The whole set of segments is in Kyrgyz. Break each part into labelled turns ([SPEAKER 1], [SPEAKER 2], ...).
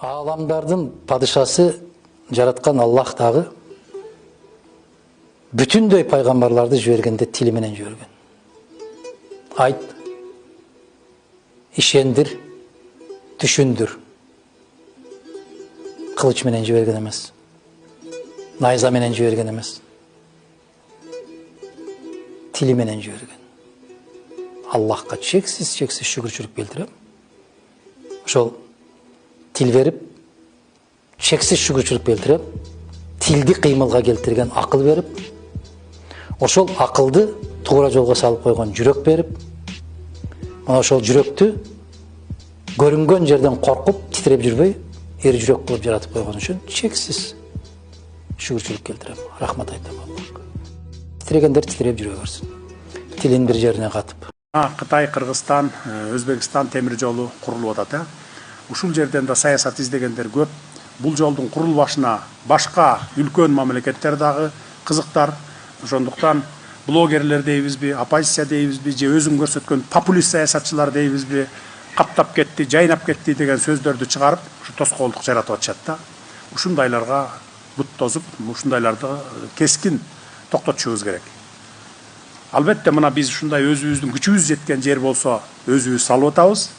[SPEAKER 1] Аламдардын падышасы жараткан Аллах дагы бүтүндөй пайгамбарларды жибергенде тили менен жиберген. Айт, ишендир, түшүндүр. Кылыч менен жиберген эмес. Найза менен жиберген эмес. Тили менен жиберген. Аллахка чексиз шүгүрчүлүк билдирем. Ошол тил берип, чексиз шүгүрчүлүк билдирем. Тилди кыймылга келтирген акыл берип, ошол акылды туура жолго салып койгон жүрөк берип, мына ошол жүрөктү көрүнгөн жерден коркуп, титиреп жүрбөй, эр жүрөк кылып жаратып койгон үчүн чексиз шүгүрчүлүк келтирем. Рахмат айтам Аллахка. Титирегендер титиреп жүрө берсин. Тилин бир жерине катып.
[SPEAKER 2] Кытай, Кыргызстан, Өзбекстан темир жолу курулуп атат. Ушул жерден да саясат издегендер көп. Бул жолдун курулбашына башка үлкөн мамлекеттер дагы кызыктар. Ошондуктан блогерлер дейбизби, оппозиция дейбизби, же өзүн көрсөткөн популист саясатчылар дейбизби, каптап кетти, жайнап кетти деген сөздөрдү чыгарып, ушу тоскоолдук жаратып атышат да. Ушундайларга бут тосуп, ушундайларды кескин токтотушубуз керек. Албетте мына биз ушундай өзүбүздүн күчүбүз жеткен жер болсо, өзүбүз салып атабыз.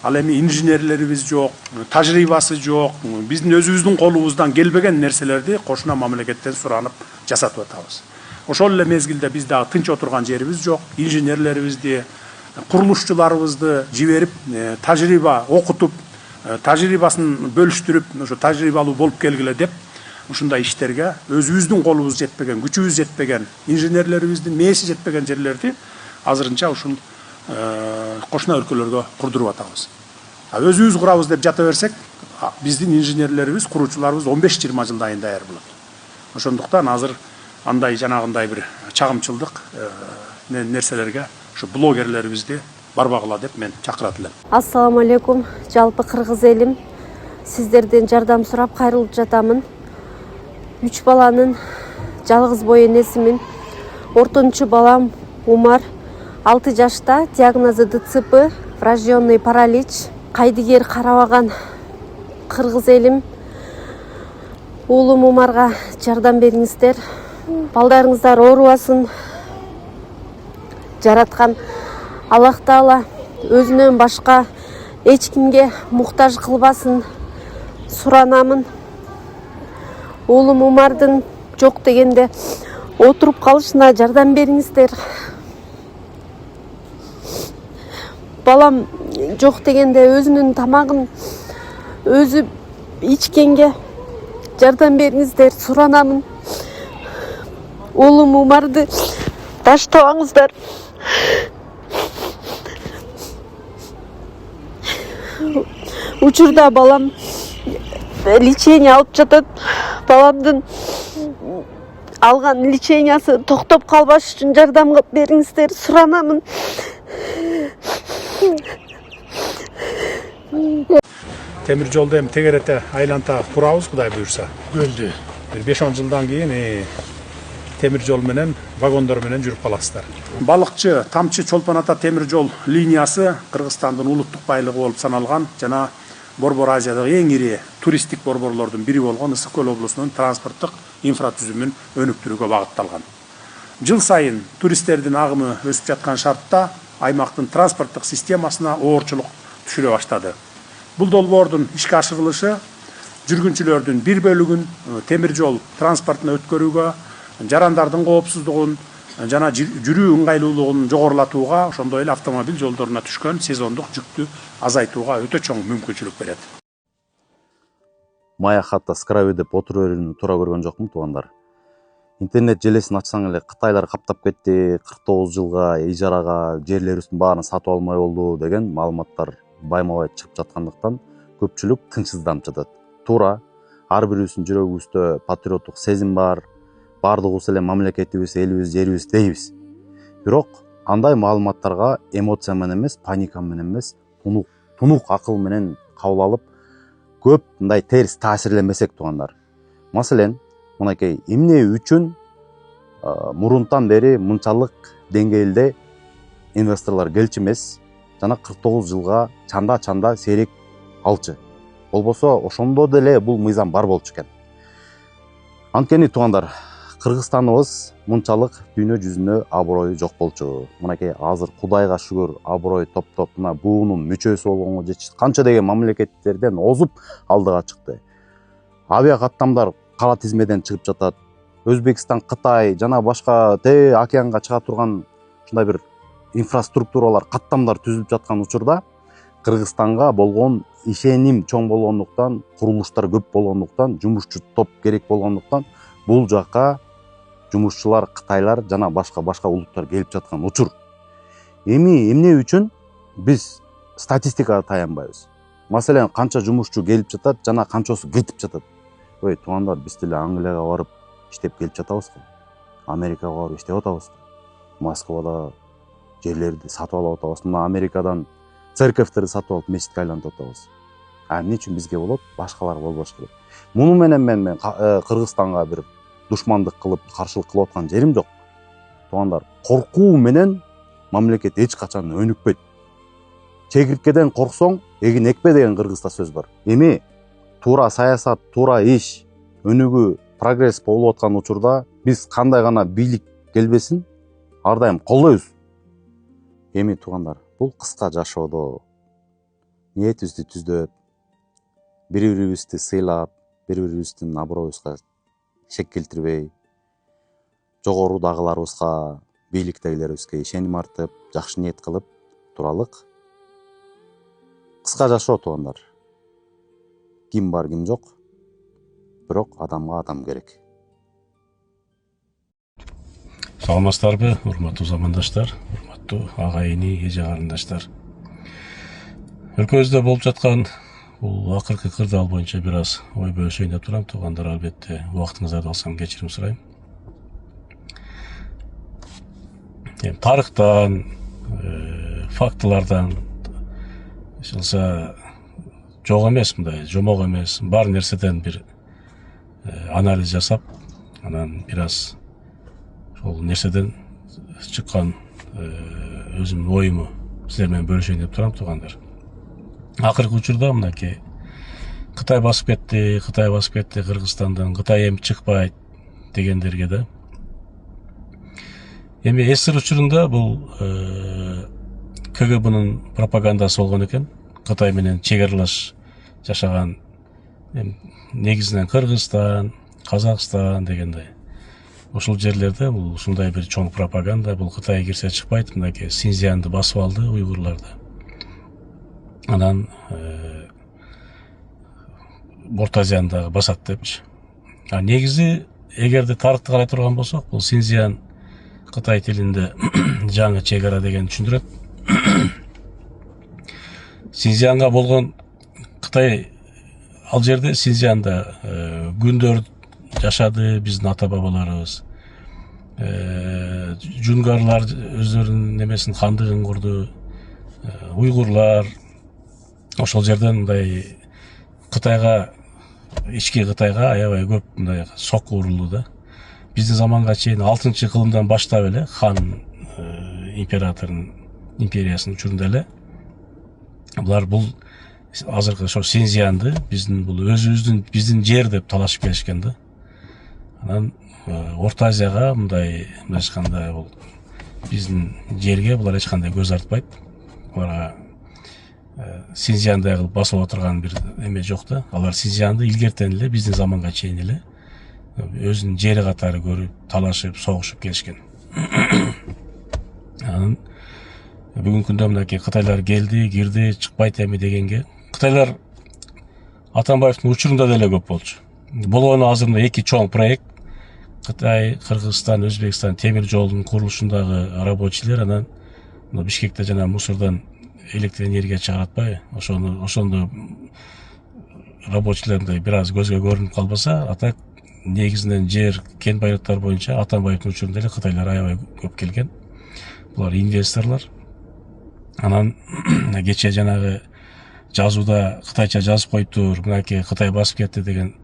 [SPEAKER 2] Ал эми инженерлерибиз жок, тажрыйбасы жок, биздин өзүбүздүн колубуздан келбеген нерселерди кошуна мамлекеттен суранып жасатып атабыз. Ошол эле мезгилде биз дагы тынч отурган жерибиз жок. Инженерлерибизди, курулушчуларыбызды жиберип, тажрыйба окутуп, тажрыйбасын бөлүштүрүп, ошо тажрыйбалуу болуп келгиле деп, ушундай иштерге өзүбүздүн колубуз жетпеген, күчүбүз жетпеген, инженерлерибиздин мээси жетпеген жерлерди азырынча ушул кошуна өлкөлөргө курдуруп атабыз. Өзүбүз курабыз деп жата берсек, биздин инженерлерибиз, куруучуларыбыз 15-20 жылдан даяр болот. Ошондуктан азыр андай жанагындай бир чагымчылдык нерселерге ушу блогерлерибизди барбагыла деп мен чакырат элем.
[SPEAKER 3] Ассаламу алейкум, жалпы кыргыз элим. Сиздерден жардам сурап кайрылып жатамын. 3 баланын жалгыз бой энесимин. Ортончу балам Умар 6 жашта, диагнозу ДЦП, врожденный паралич. Кайдыгер карабаган кыргыз элим. Уулум Умарга жардам бериңиздер. Балдарыңыздар оорубасын. Жараткан Аллах Таала өзүнөн башка эч кимге муктаж кылбасын суранамын. Уулум Умардын жок дегенде отуруп калышына жардам бериңиздер. Балам жок дегенде өзүнүн тамагын өзү ичкенге жардам бериңиздер, суранамын. Уулум Умарды таштабаңыздар. Учурда балам лечение алып жатат. Баламдын алган лечениясы токтоп калбаш үчүн жардам бериңиздер, суранамын.
[SPEAKER 2] Темир жолду эми тегерете айланта курабыз, Кудай буйрса.
[SPEAKER 4] Көлдү.
[SPEAKER 2] Бир 5-10 жылдан кийин темир жол менен, вагондор менен жүрүп каласыздар. Балыкчы Тамчы Чолпон Ата темир жол линиясы Кыргызстандын улуттук байлыгы болуп саналган жана Борбор Азиядагы эң ири туристтик борборлордун бири болгон Ысык Көл облусунун транспорттук инфратүзүмүн өнүктүрүүгө багытталган. Жыл сайын туристтердин агымы өсүп жаткан шартта аймактын транспорттук системасына оорчулук түшүрө баштады. Бул долбоордун ишке ашырылышы жүргүнчүлөрдүн бир бөлүгүн темир жол транспортуна өткөрүүгө, жарандардын коопсуздугун жана жүрүү ыңгайлуулугун жогорулатууга, ошондой эле автомобиль жолдоруна түшкөн сезондук жүктү азайтууга өтө чоң мүмкүнчүлүк берет.
[SPEAKER 5] Мая хатта скрабы деп отуруп берүүнү туура көргөн жокмун, туугандар. Интернет желесин ачсаң эле Кытайлар каптап кетти, 49 жылга ижарага жерлерибиздин баарын сатып алмай болду деген маалыматтар байма-бай чыгып жаткандыктан көпчүлүк тынчсызданып жатат. Туура, ар бирибиздин жүрөгүбүздө патриоттук сезим бар. Бардыгыбыз эле мамлекетибиз, элибиз, жерибиз дейбиз. Бирок андай маалыматтарга эмоция менен эмес, паника менен эмес, тунук акыл менен кабыл алып, көп мындай терс таасирленбесек, туугандар. Маселен, мынакей эмне үчүн мурунтан бери мынчалык деңгээлде инвесторлор келчү эмес, жана 49 жылга чанда сейрек алчы. Болбосо ошондо деле бул мыйзам бар болчу экен. Анткени туугандар, Кыргызстаныбыз мынчалык дүйнө жүзүнө аброю жок болчу. Мынакей азыр Кудайга шүгүр аброй топтоп мына буунун мүчөсү болгонго жетишти. Канча деген мамлекеттерден озуп алдыга чыкты. Авиа каттамдар кара тизмеден чыгып жатат. Өзбекстан, Кытай жана башка океанга чыга турган ушундай бир инфраструктуралар, каттамдар түзүлүп жаткан учурда Кыргызстанга болгон ишеним чоң болгондуктан, курулуштар көп болгондуктан, жумушчу топ керек болгондуктан бул жака жумушчулар, Кытайлар жана башка улуттар келип жаткан учур. Эми эмне үчүн биз статистикага таянбайбыз? Маселен, канча жумушчу келип жатат жана канчасы кетип жатат? Ой, туугандар, биз деле Англияга барып иштеп келип жатабыз го. Америкага барып иштеп атабыз го. Москвада жерлерди сатып алып атабыз. Мына Америкадан церковьтерди сатып алып мечитке айлантып атабыз. Эмне үчүн бизге болот, башкаларга болбош керек? Муну менен мен Кыргызстанга бир душмандык кылып, каршылык кылып аткан жерим жок. Туугандар, коркуу менен мамлекет эч качан өнүкпөйт. Чегирткеден корксоң, эгин экпе деген кыргызда сөз бар. Эми туура саясат, туура иш, өнүгүү, прогресс болуп аткан учурда биз кандай гана бийлик келбесин ар дайым колдойбуз. Эми туугандар, бул кыска жашоодо ниетибизди түздөп, бири-бирибизди сыйлап, бири-бирибиздин аброюбузга шек келтирбей, жогорудагыларыбызга, бийликтегилерибизге ишеним артып, жакшы ниет кылып туралык. Кыска жашоо туугандар. Ким бар, ким жок. Бирок адамга адам керек.
[SPEAKER 4] Саламатсыздарбы, урматтуу замандаштар, урматтуу агайыны, эже карындаштар. Өлкөбүздө болуп жаткан бул акыркы кырдаал боюнча бир аз ой бөлүшөйүн деп турам. Туугандар, албетте убактыңыздарды алсам кечирим сурайм. Тарыхтан, фактылардан ишилса жок эмес, мындай жомок эмес, бар нерседен бир анализ жасап, анан бир аз ошол нерседен чыккан өзүмдүн оюму силер менен бөлүшөйүн деп турам, туугандар. Акыркы учурда мынакей Кытай басып кетти Кыргызстандан, Кытай эми чыкпайт дегендерге да. Эми СССР учурунда бул КГБнын пропагандасы болгон экен. Кытай менен чегарлаш жашаган, негизинен Кыргызстан, Казакстан дегендей. Ошол жерлерде бул ушундай бир чоң пропаганда, бул Кытай кирсе чыкпайт, мынакей Синьцзянды басып алды уйгурларды. Анан Орто Азияны дагы басат депчи. Негизи, эгерде тарыхты карай турган болсок, бул Синьцзян Кытай тилинде жаңы чегара деген түшүндүрөт. Синьцзянга болгон Кытай ал жерде Синьцзянда күндөр жашады биздин ата бабаларыбыз. Жунгарлар өздөрүнүн немесин хандыгын курду. Уйгурлар ошол жерден мындай Кытайга, ички Кытайга аябай көп мындай сокку урулду да. Биздин заманга чейин 6-кылымдан баштап эле хан императордун империясынын учурунда эле булар бул азыркы ошо Синьцзянды биздин бул өзүбүздүн биздин жер деп талашып келишкен да. Анан Орто Азияга мындай эч кандай бул биздин жерге булар эч кандай көз артпайт. Буларга Синьцзянды кылып басып отурган бир эме жок да. Алар Синьцзянды илгертен эле биздин заманга чейин эле өзүнүн жери катары көрүп, талашып, согушуп келишкен. Анан бүгүнкү күндө мынакей Кытайлар келди, кирди, чыкпайт эми дегенге. Кытайлар Атамбаевдин учурунда деле көп болчу. Болгону азыр мына эки чоң проект. Кытай, Кыргызстан, Өзбекстан темир жолунун курулушундагы рабочийлер анан Бишкекте жана Мусордон электр энергия чыгаратпайбы? Ошондо рабочийлер бир аз көзгө көрүнүп калбаса, атак негизинен жер, кен байлыктар боюнча Атамбаевдин учурунда эле Кытайлар аябай көп келген. Булар инвесторлор. Анан кече жанагы жазууда Кытайча жазып коюптур, мынакей Кытай басып кетти деген.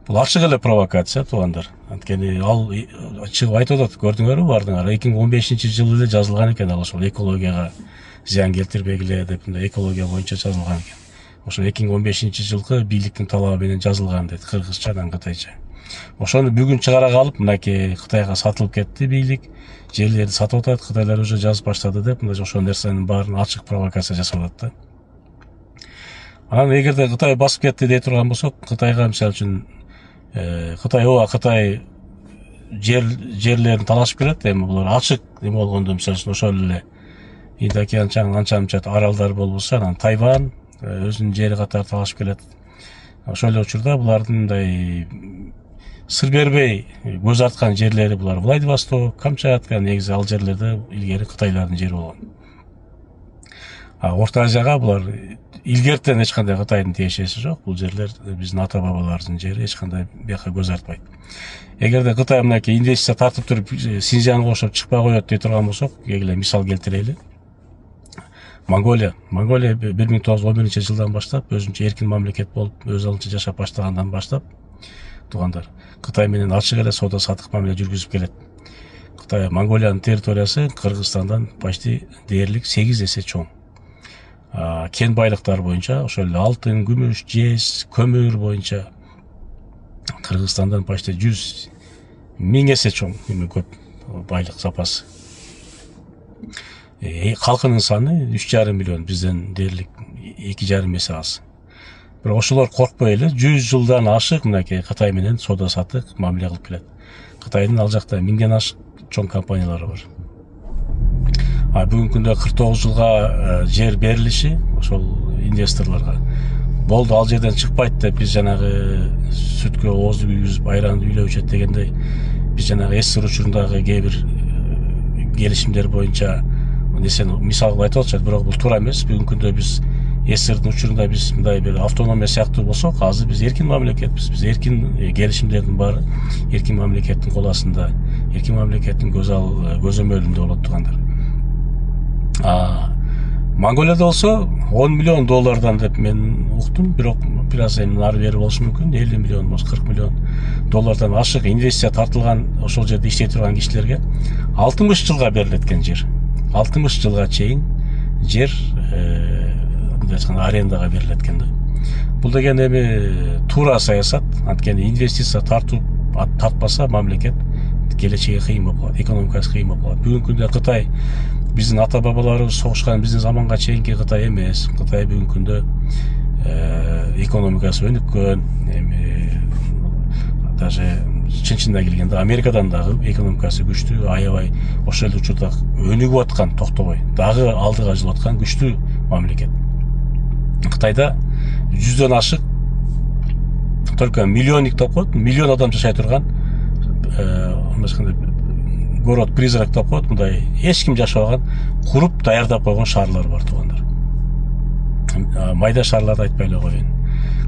[SPEAKER 4] Бул ачык эле провокация, туугандар. Анткени ал чыгып айтып атат, көрдүңөрбү бардыңар? 2015-жылы эле жазылган экен ал ошол экологияга зыян келтирбегиле деп, экология боюнча жазылган экен. ошо 2015 жылкы бийликтин талабы менен жазылган дейт кыргызча анан кытайча. Ошону бүгүн чыгара калып мынакей Кытайга сатылып кетти бийлик, жерлерди сатып атат, кытайлар уже жазып баштады деп мындай ошол нерсенин баарын ачык провокация жасап атат да. Анан эгерде Кытай басып кетти дей турган болсок, Кытайга мисалы үчүн Кытай жерлерин талашып келет, эми булар ачык эме болгондо мисалы үчүн ошол эле Инд океан анча аралдар болбосо, анан Тайвань өзүнүн жери катары талашып келет. Ошол эле учурда булардын мындай сыр бербей көз арткан жерлери булар Владивосток, Камчатка, негизи ал жерлерде илгери Кытайлардын жери болгон. Орто Азияга булар илгертен эч кандай Кытайдын тиешеси жок. Бул жерлер биздин ата бабалардын жери, эч кандай бияка көз артпайт. Эгерде Кытай мынакей инвестиция тартып туруп Синьцзянга окшоп чыкпай коет дей турган болсок, эле мисал келтирели. Монголия 1911-жылдан баштап өзүнчө эркин мамлекет болуп, өз алдынча жашап баштагандан баштап туугандар Кытай менен ачык эле соода саттык мамиле жүргүзүп келет. Монголиянын территориясы Кыргызстандан почти дээрлик 8 эсе чоң. Кен байлыктары боюнча, ошол эле алтын, күмүш, жез, көмүр боюнча Кыргызстандан почти 100.000 эсе чоң, көп байлык запасы. Калкынын саны 3,5 миллион, бизден дээрлик 2,5 эсе аз. Бирок ошолор коркпой эле 100 жылдан ашык мынакей Кытай менен соода саттык мамиле кылып келет. Кытайдын ал жакта 1000ден ашык чоң компаниялары бар. Бүгүнкү күндө 49 жылга жер берилиши ошол инвесторлорго болду, ал жерден чыкпайт деп биз жанагы сүткө оозду күйгүзүп айранды үйлөп ичет дегендей, биз жанагы СССР учурундагы кээ бир келишимдер боюнча несени мисал кылып айтып атышат, бирок бул туура эмес. Бүгүнкү күндө биз СССРдин учурунда биз мындай бир автономия сыяктуу болсок, азыр биз эркин мамлекетпиз. Биз эркин келишимдердин баары эркин мамлекеттин кол астында, эркин мамлекеттин көзөмөлүндө болот туугандар. Монголияда болсо 10 миллион доллардан деп мен уктум, бирок бир аз эми ары бери болушу мүмкүн, 50 миллион, 40 миллион доллардан ашык инвестиция тартылган ошол жерде иштей турган кишилерге 60 жылга берилет экен жер. 60 жылга чейин жер арендага берилет экен да. Бул деген эми туура саясат, анткени инвестиция тартпаса мамлекет келечеги кыйын болуп калат, экономикасы кыйын болуп калат. Бүгүнкү күндө Кытай биздин ата бабаларыбыз согушкан биздин заманга чейинки Кытай эмес. Кытай бүгүнкү күндө экономикасы өнүккөн, эми даже чын-чынына келгенде Америкадан дагы экономикасы күчтүү, аябай ошол эле учурда өнүгүп аткан, токтобой, дагы алдыга жылып аткан күчтүү мамлекет. Кытайда 100дөн ашык только миллионник деп коет, миллион адам жашай турган город-призрак деп коет, мындай эч ким жашабаган, куруп даярдап койгон шаарлар бар туугандар. Майда шаарларды айтпай эле коеюн.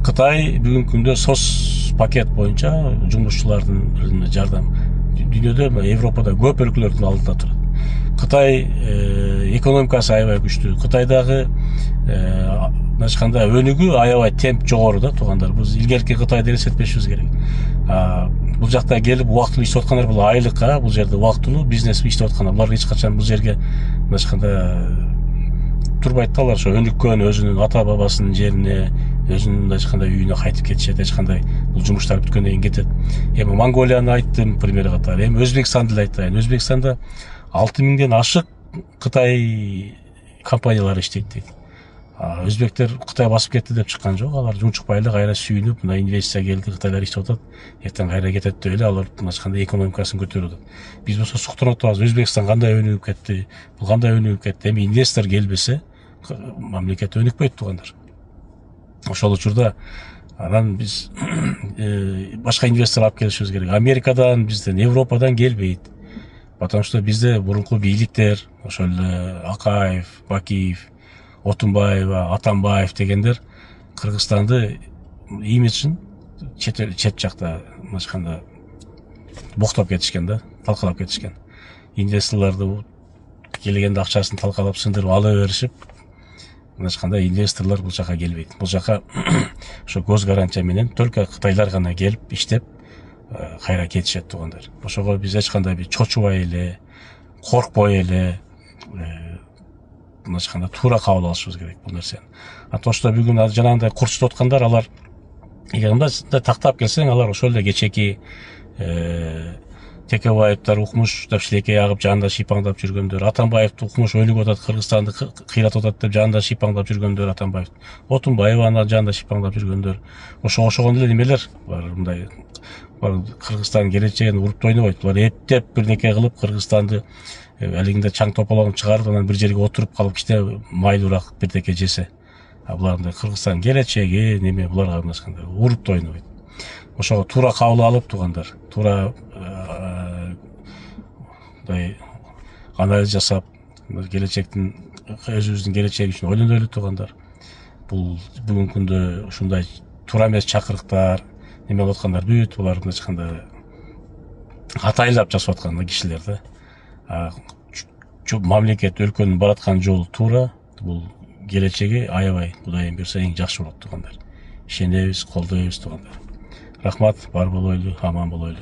[SPEAKER 4] Кытай бүгүнкү күндө СОС пакет боюнча жумушчулардын жардам дүйнөдө, Европада көп өлкөлөрдүн алдында турат. Кытай экономикасы аябай күчтүү. Кытайдагы өнүгүү аябай темп жогору да туугандар. Биз илгерки Кытайды элестетпешибиз керек. Бул жакта келип убактылуу иштеп аткандар бул айлыкка, бул жерде убактылуу бизнес иштеп аткандар. Булар эч качан бул жерге турбайт да, алар ошо өнүккөн өзүнүн ата бабасынын жерине, өзүнүн үйүнө кайтып кетишет, эч кандай бул жумуштар бүткөндөн кийин кетет. Эми Монголияны айттым пример катары. Эми Өзбекстанды айтайын. Өзбекстанда 6000ден ашык Кытай компаниялары иштейт дейт. Өзбектер Кытай басып кетти деп чыккан жок, алар жумчукпай эле кайра сүйүнүп, мына инвестиция келди, Кытайлар иштеп атат, эртең кайра кетет деп эле алар кандай экономикасын көтөрүп атат. Биз болсо суктанып атабыз, Өзбекстан кандай өнүгүп кетти, бул кандай өнүгүп кетти. Эми инвестор келбесе, мамлекет өнүкпөйт туугандар. Ошол учурда анан биз башка инвестор алып келишибиз керек. Америкадан, бизден, Европадан келбейт. Потому что бизде мурунку бийликтер, ошол эле Акаев, Бакиев, Отунбаева, Атамбаев дегендер Кыргызстанды имиджин чет жакта боктоп кетишкен да, талкалап кетишкен. Инвесторлорду келгенде акчасын талкалап сындырып ала беришип, инвесторлор бул жака келбейт. Бул жака ошо көз гарантия менен только Кытайлар гана келип иштеп кайра кетишет туугандар. Ошого биз эч кандай бир чочубай эле, коркпой эле мындайча айтканда туура кабыл алышыбыз керек бул нерсени. Ошто бүгүн жанагындай курчтуп аткандар, алар эгер мындай тактап келсең, алар ошол эле кечеки Текебаевдер укмуш деп шилекей агып жанында шипаңдап жүргөндөр, Атамбаевди укмуш өлүп атат, Кыргызстанды кыйратып атат деп жанында шипаңдап жүргөндөр, Атамбаев, Отунбаеваны жанында шипаңдап жүргөндөр, ошогон эле немелер бар, мындай Кыргызстандын келечегин уруп ойнобойт. Булар эптеп бирнеке кылып Кыргызстанды алигинде чаң тополоңун чыгарып, анан бир жерге отуруп калып кичине майлуураак бирдеке жесе. Булар мындай Кыргызстандын келечеги неме, буларга мындай уруп ойнобойт. Ошого туура кабыл алып туугандар, туура мындай анализ жасап, келечектин өзүбүздүн келечеги үчүн ойлонолу туугандар. Бул бүгүнкү күндө ушундай туура эмес чакырыктар, неме кылып аткандар бүт булар мындайча айтканда атайлап жасап аткан кишилер да. Мамлекет, өлкөнүн бараткан жолу туура, бул келечеги аябай Кудайым берсе эң жакшы болот туугандар. Ишенебиз, колдойбуз туугандар. Рахмат, бар болойлу, аман болойлу.